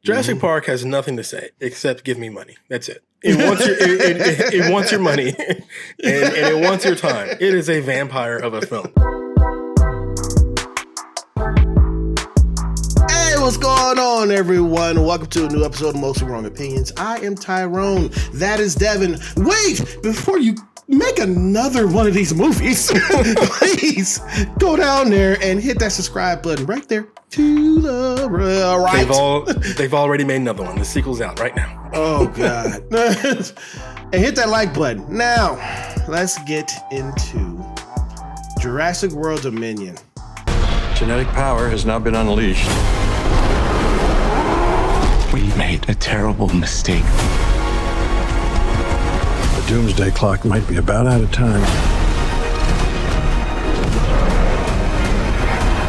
Jurassic Park has nothing to say except give me money. That's it. It wants your money and it wants your time. It is a vampire of a film. Hey, what's going on, everyone? Welcome to a new episode of Mostly Wrong Opinions. I am Tyrone. That is Devin. Wait, before you make another one of these movies, please go down there and hit that subscribe button right there to the right. They've already made another one. The sequel's out right now. Oh, God. And hit that like button. Now, let's get into Jurassic World Dominion. Genetic power has now been unleashed. We made a terrible mistake. The doomsday clock might be about out of time.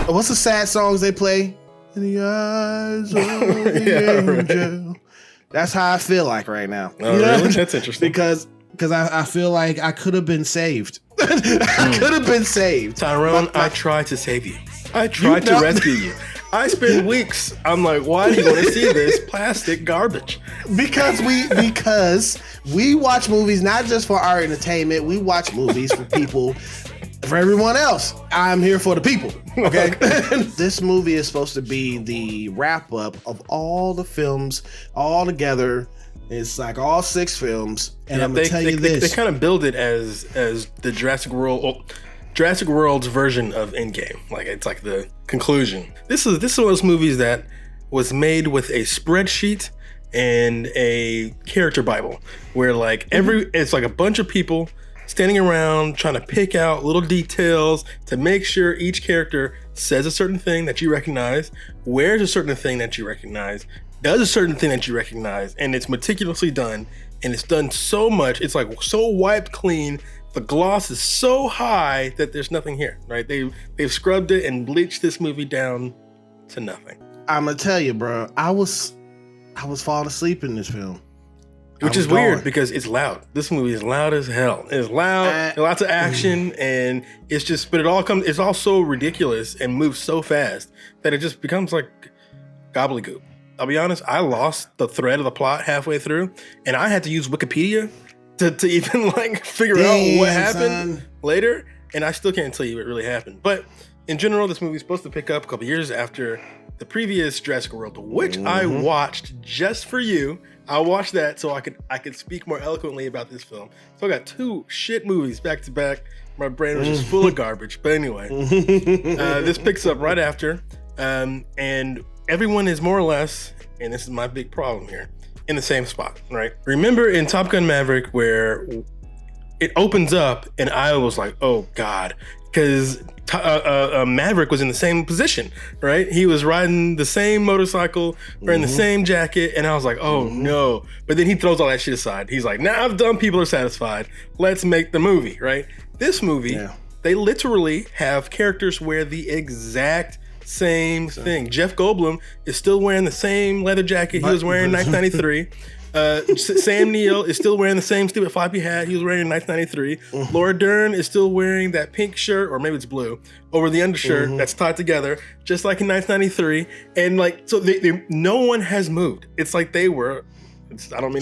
What's the sad songs they play? In the eyes of the angel. Right. That's how I feel like right now. Oh, really? That's interesting. Because I feel like I could have been saved. I could have been saved. Tyrone, I tried to save you. I tried to rescue you. I spent weeks. I'm like, why do you want to see this plastic garbage? Because we watch movies not just for our entertainment. We watch movies for people, for everyone else. I'm here for the people. Okay. This movie is supposed to be the wrap up of all the films all together. It's like all 6 films, and I'm gonna tell you this: they kind of build it as the Jurassic World's version of Endgame. Like it's like the conclusion. This is one of those movies that was made with a spreadsheet and a character Bible, where like it's like a bunch of people standing around trying to pick out little details to make sure each character says a certain thing that you recognize, wears a certain thing that you recognize, does a certain thing that you recognize, and it's meticulously done, and it's done so much, it's like so wiped clean, the gloss is so high that there's nothing here, right? They've scrubbed it and bleached this movie down to nothing. I'm gonna tell you, bro, I was falling asleep in this film. Which is weird because it's loud. This movie is loud as hell. It's loud, lots of action, and it's just, but it's all so ridiculous and moves so fast that it just becomes like gobbledygook. I'll be honest, I lost the thread of the plot halfway through, and I had to use Wikipedia to even like figure out what happened later, and I still can't tell you what really happened. But in general, this movie is supposed to pick up a couple years after the previous Jurassic World, which I watched just for you. I watched that so I could speak more eloquently about this film. So I got 2 shit movies back to back. My brain was just full of garbage. But anyway, this picks up right after, and everyone is more or less, and this is my big problem here, in the same spot, right? Remember in Top Gun Maverick where it opens up and I was like, oh God, because Maverick was in the same position, right? He was riding the same motorcycle, wearing the same jacket, and I was like, oh no. But then he throws all that shit aside. He's like, now I've done, people are satisfied. Let's make the movie, right? This movie, they literally have characters wear the exact same thing. Jeff Goldblum is still wearing the same leather jacket he was wearing in 1993. Sam Neill is still wearing the same stupid floppy hat he was wearing in 1993. Laura Dern is still wearing that pink shirt, or maybe it's blue, over the undershirt that's tied together, just like in 1993. And like, so no one has moved. It's like they were. I don't mean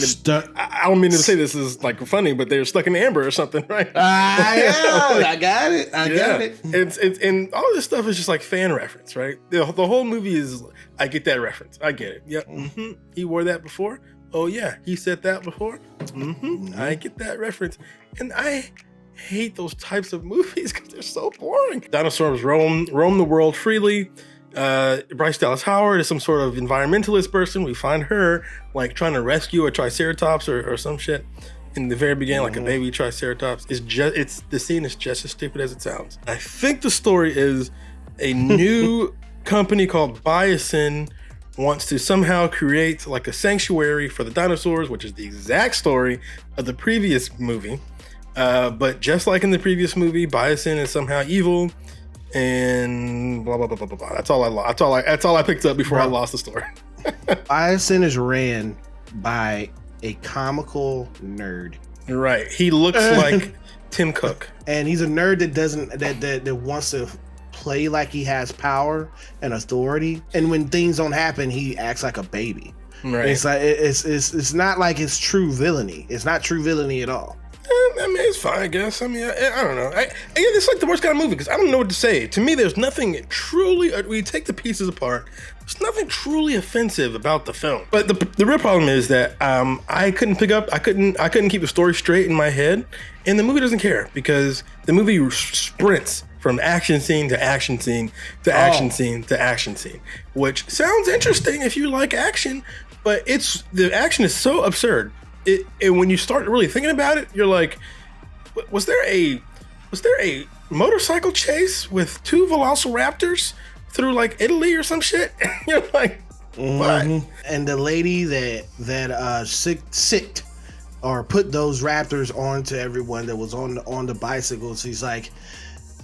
to say this is like funny, but they're stuck in amber or something, right? I got it. I got it. It's and all this stuff is just like fan reference, right? The whole movie is. I get that reference. I get it. Yeah. He wore that before. Oh yeah, he said that before. I get that reference, and I hate those types of movies because they're so boring. Dinosaurs roam the world freely. Bryce Dallas Howard is some sort of environmentalist person. We find her like trying to rescue a triceratops or some shit in the very beginning, like a baby triceratops. The scene is just as stupid as it sounds. I think the story is a new company called Biosin wants to somehow create like a sanctuary for the dinosaurs, which is the exact story of the previous movie. But just like in the previous movie, Biosin is somehow evil, and blah blah blah blah blah. That's all I picked up before I lost the story. Biosin is ran by a comical nerd. Right. He looks like Tim Cook, and he's a nerd that wants to play like he has power and authority, and when things don't happen, he acts like a baby. Right. It's like it's not like it's true villainy. It's not true villainy at all. I mean, it's fine, I guess. I mean, I don't know. It's like the worst kind of movie because I don't know what to say. To me, there's nothing truly. We take the pieces apart. There's nothing truly offensive about the film. But the real problem is that I couldn't pick up. I couldn't keep the story straight in my head, and the movie doesn't care because the movie sprints from action scene to action scene to action scene to action scene, which sounds interesting if you like action, but the action is so absurd. And when you start really thinking about it, you're like, was there a motorcycle chase with 2 velociraptors through like Italy or some shit? You're like, what? And the lady that sicked or put those raptors onto everyone that was on the bicycles, she's like,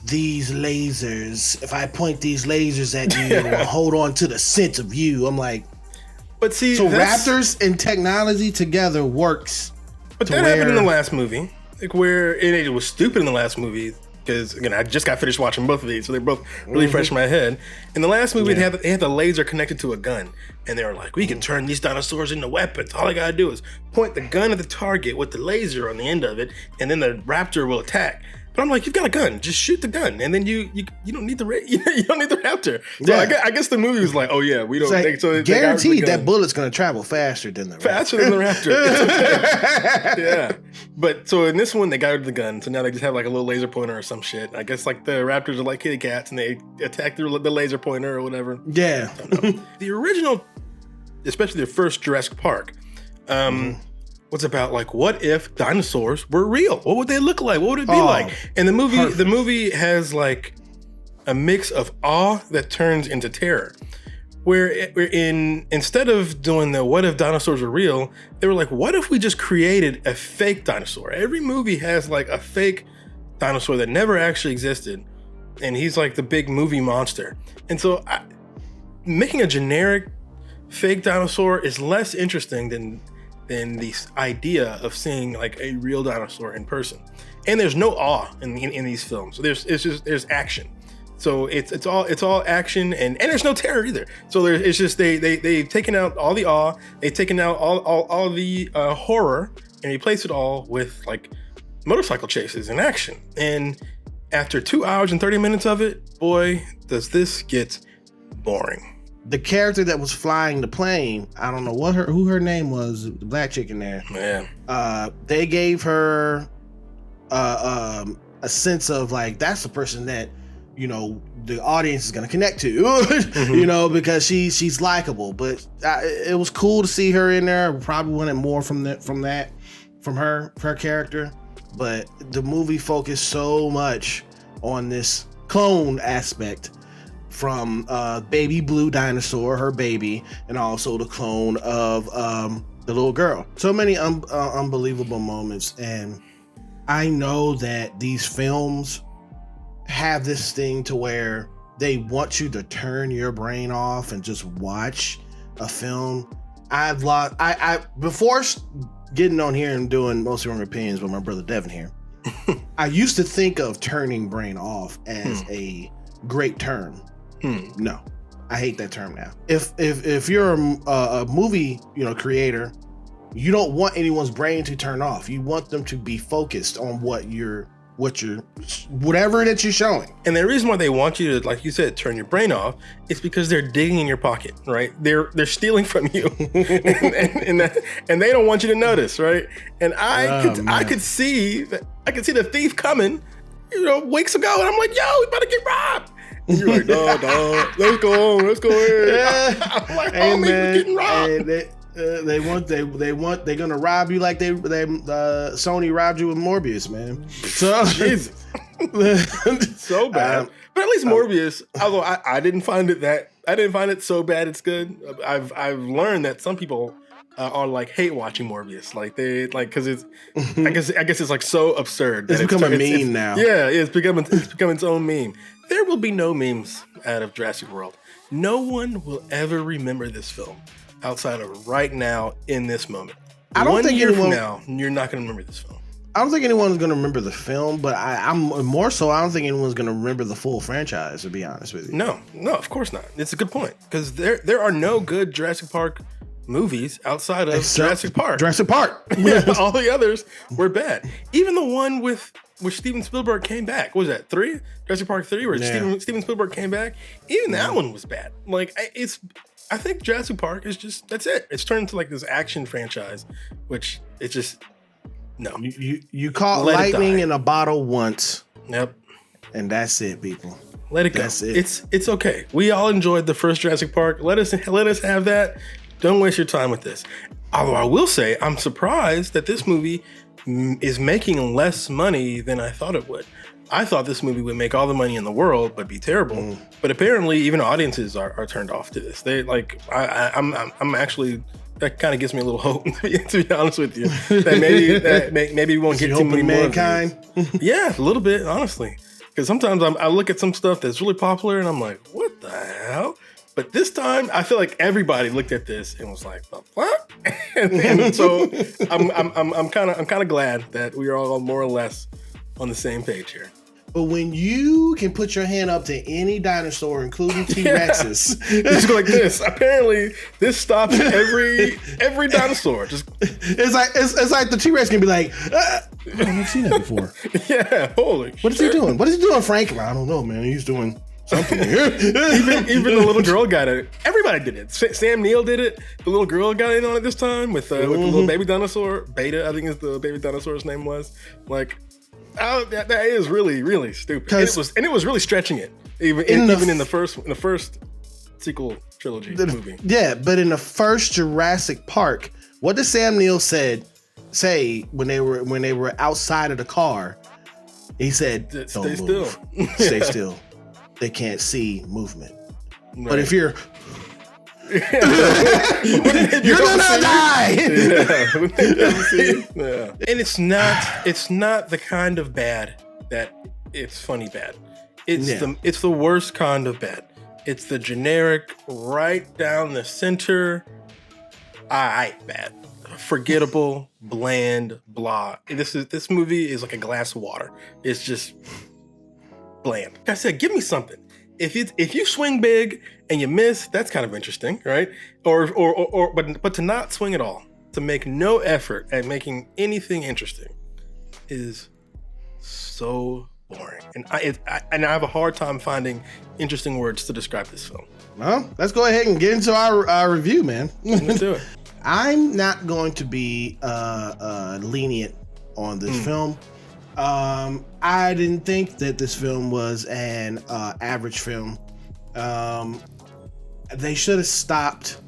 these lasers, if I point these lasers at you, it will hold on to the scent of you. I'm like, but see, so raptors and technology together works. But that happened in the last movie, like where it was stupid in the last movie because again I just got finished watching both of these, so they're both really fresh in my head. In the last movie, they had the laser connected to a gun, and they were like, we can turn these dinosaurs into weapons. All I gotta do is point the gun at the target with the laser on the end of it, and then the raptor will attack. But I'm like, you've got a gun, just shoot the gun, and then you don't need the you don't need the raptor. So I guess the movie was like, oh yeah, we don't. Like, so guaranteed that bullet's gonna travel faster than the raptor. Okay. Yeah, but so in this one they got rid of the gun, so now they just have like a little laser pointer or some shit. I guess like the raptors are like kitty cats, and they attack the laser pointer or whatever. Yeah. The original, especially the first Jurassic Park. What's about like, what if dinosaurs were real? What would they look like? What would it be like? And the movie has like a mix of awe that turns into terror. Where instead of doing the what if dinosaurs were real, they were like, what if we just created a fake dinosaur? Every movie has like a fake dinosaur that never actually existed, and he's like the big movie monster. And so making a generic fake dinosaur is less interesting than the idea of seeing like a real dinosaur in person. And there's no awe in these films. So there's action. So it's all action and there's no terror either. So it's just they've taken out all the awe, they've taken out all the horror and replaced it all with like motorcycle chases and action. And after 2 hours and 30 minutes of it, boy, does this get boring. The character that was flying the plane, I don't know who her name was, the black chick in there. Yeah. They gave her a sense of like, that's the person that, you know, the audience is gonna connect to, you know, because she's likable. But it was cool to see her in there. We probably wanted more from her character. But the movie focused so much on this clone aspect. From baby blue dinosaur, her baby, and also the clone of the little girl. So many unbelievable moments. And I know that these films have this thing to where they want you to turn your brain off and just watch a film. Before getting on here and doing Most Wrong Opinions with my brother Devin here, I used to think of turning brain off as a great term. No, I hate that term now. If you're a movie, you know, creator, you don't want anyone's brain to turn off. You want them to be focused on whatever that you're showing. And the reason why they want you to, like you said, turn your brain off is because they're digging in your pocket, right? They're stealing from you, and they don't want you to notice, right? And I could see the thief coming, you know, weeks ago, and I'm like, yo, we about to get robbed. And you're like, dog, let's go in. Yeah. I'm like, hey, man, we're getting robbed. They're gonna rob you like they Sony robbed you with Morbius, man. So Jesus, so bad. But at least Morbius, although I didn't find it so bad it's good. I've learned that some people are like hate watching Morbius, like they like because it's I guess it's like so absurd. It's become a meme now. Yeah, it's become its own meme. There will be no memes out of Jurassic World. No one will ever remember this film outside of right now in this moment. I don't think from now, you're not going to remember this film. I don't think anyone's going to remember the film, but I'm more so, I don't think anyone's going to remember the full franchise, to be honest with you. No, of course not. It's a good point because there are no good Jurassic Park movies outside of Jurassic Park. Jurassic Park. Yeah, all the others were bad. Even the one with Steven Spielberg came back. What was that 3? Jurassic Park 3, where Steven Spielberg came back. Even that one was bad. Like I think Jurassic Park is just that's it. It's turned into like this action franchise, which it's just no. You caught lightning in a bottle once. Yep. And that's it, people. Let it go. That's it. It's okay. We all enjoyed the first Jurassic Park. Let us have that. Don't waste your time with this. Although I will say, I'm surprised that this movie is making less money than I thought it would. I thought this movie would make all the money in the world but be terrible. But apparently, even audiences are turned off to this. They like I'm actually. That kind of gives me a little hope, to be honest with you. That maybe we won't get too many mankind. Yeah, a little bit, honestly. Because sometimes I look at some stuff that's really popular and I'm like, what the hell? But this time, I feel like everybody looked at this and was like, what? and so I'm kind of glad that we are all more or less on the same page here. But when you can put your hand up to any dinosaur, including T-Rexes, just go like this. Apparently, this stops every dinosaur. Just it's like the T-Rex can be like, I've never seen that before. Yeah, holy. What is he doing? What is he doing, Frank? I don't know, man. He's doing something. even the little girl got it. Everybody did it. Sam Neill did it. The little girl got in on it this time with the little baby dinosaur. Beta, I think is the baby dinosaur's name was. Like. Oh, that is really, really stupid. And it was really stretching it, even in the first sequel trilogy movie. Yeah, but in the first Jurassic Park, what did Sam Neill say when they were outside of the car? He said, "Don't stay move. still. Stay still. They can't see movement. Right. But if you're you're gonna die." Yeah. And it's not the kind of bad that it's funny bad. It's the worst kind of bad. It's the generic, right down the center, bad. Forgettable, bland, blah. This movie is like a glass of water. It's just bland. Like I said, give me something. If you swing big and you miss, that's kind of interesting, right? But to not swing at all, to make no effort at making anything interesting, is so boring. And I have a hard time finding interesting words to describe this film. Well, let's go ahead and get into our review, man. Let's do it. I'm not going to be lenient on this film. I didn't think that this film was an average film. They should have stopped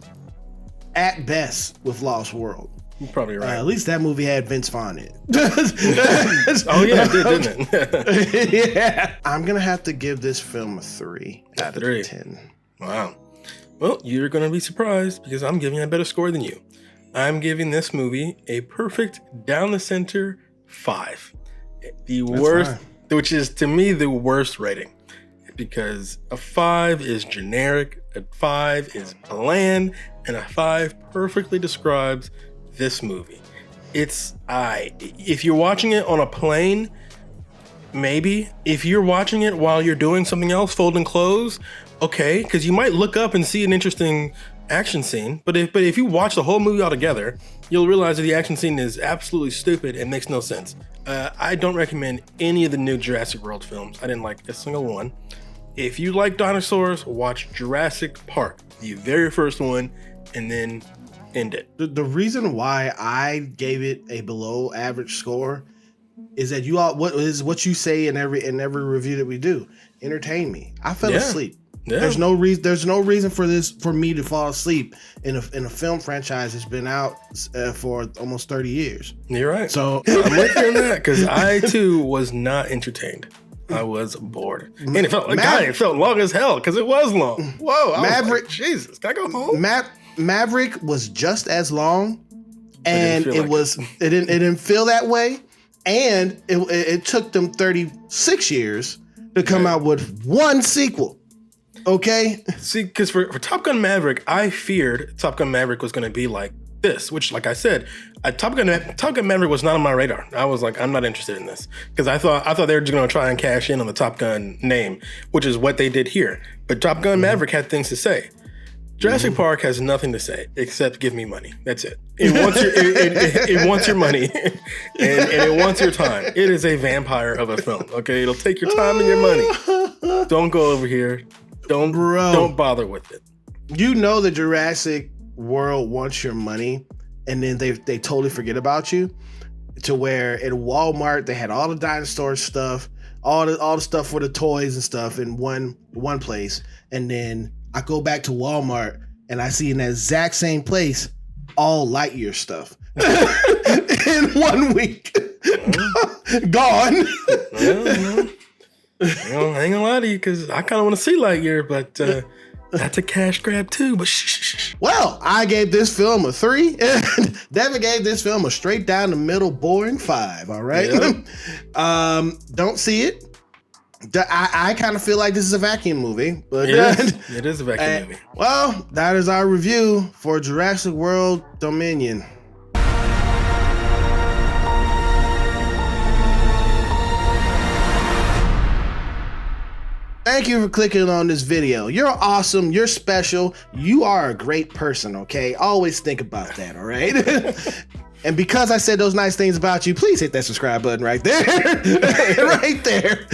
at best with Lost World. You're probably right. At least that movie had Vince Vaughn in it. Oh yeah, it did, didn't it? Yeah. I'm gonna have to give this film a 3 out of 10. Wow. Well, you're gonna be surprised because I'm giving a better score than you. I'm giving this movie a perfect down the center 5. The worst, which is to me the worst rating, because a 5 is generic, a 5 is bland, and a 5 perfectly describes this movie. If you're watching it on a plane, maybe. If you're watching it while you're doing something else, folding clothes, okay, because you might look up and see an interesting action scene. But if you watch the whole movie altogether, you'll realize that the action scene is absolutely stupid and makes no sense. I don't recommend any of the new Jurassic World films. I didn't like a single one. If you like dinosaurs, watch Jurassic Park, the very first one, and then end it. The reason why I gave it a below average score is that what you say in every review that we do. Entertain me. I fell asleep. Yeah. There's no reason for me to fall asleep in a film franchise that's been out for almost 30 years. You're right. So I'm with you on that because I too was not entertained. I was bored, and it felt long as hell because it was long. Whoa, Maverick! Jesus, can I go home? Maverick was just as long, and it didn't feel that way, and it took them 36 years to come out with one sequel. Okay. See, because for Top Gun Maverick, I feared Top Gun Maverick was going to be like this, which, like I said, Top Gun Maverick was not on my radar. I was like, I'm not interested in this because I thought they were just going to try and cash in on the Top Gun name, which is what they did here. But Top Gun Maverick had things to say. Jurassic Park has nothing to say except give me money. That's it. It wants your money, and it wants your time. It is a vampire of a film. Okay, it'll take your time and your money. Don't go over here. Don't bother with it. You know the Jurassic World wants your money, and then they totally forget about you. To where at Walmart they had all the dinosaur stuff, all the stuff for the toys and stuff in one place, and then I go back to Walmart and I see in that exact same place all Lightyear stuff in 1 week. Gone. Well, I ain't gonna lie to you because I kind of want to see Lightyear, but that's a cash grab too. But shh. Well, I gave this film a 3, and Devin gave this film a straight down the middle boring 5. All right. Yep. Don't see it. I kind of feel like this is a vacuum movie, but it is a vacuum movie. Well, that is our review for Jurassic World Dominion. Thank you for clicking on this video. You're awesome. You're special. You are a great person, okay? Always think about that, all right? And because I said those nice things about you, please hit that subscribe button right there. Right there.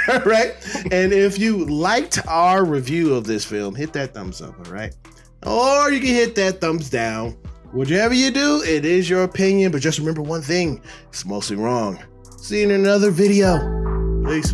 All right? And if you liked our review of this film, hit that thumbs up, all right? Or you can hit that thumbs down. Whichever you do, it is your opinion. But just remember one thing. It's mostly wrong. See you in another video. Peace.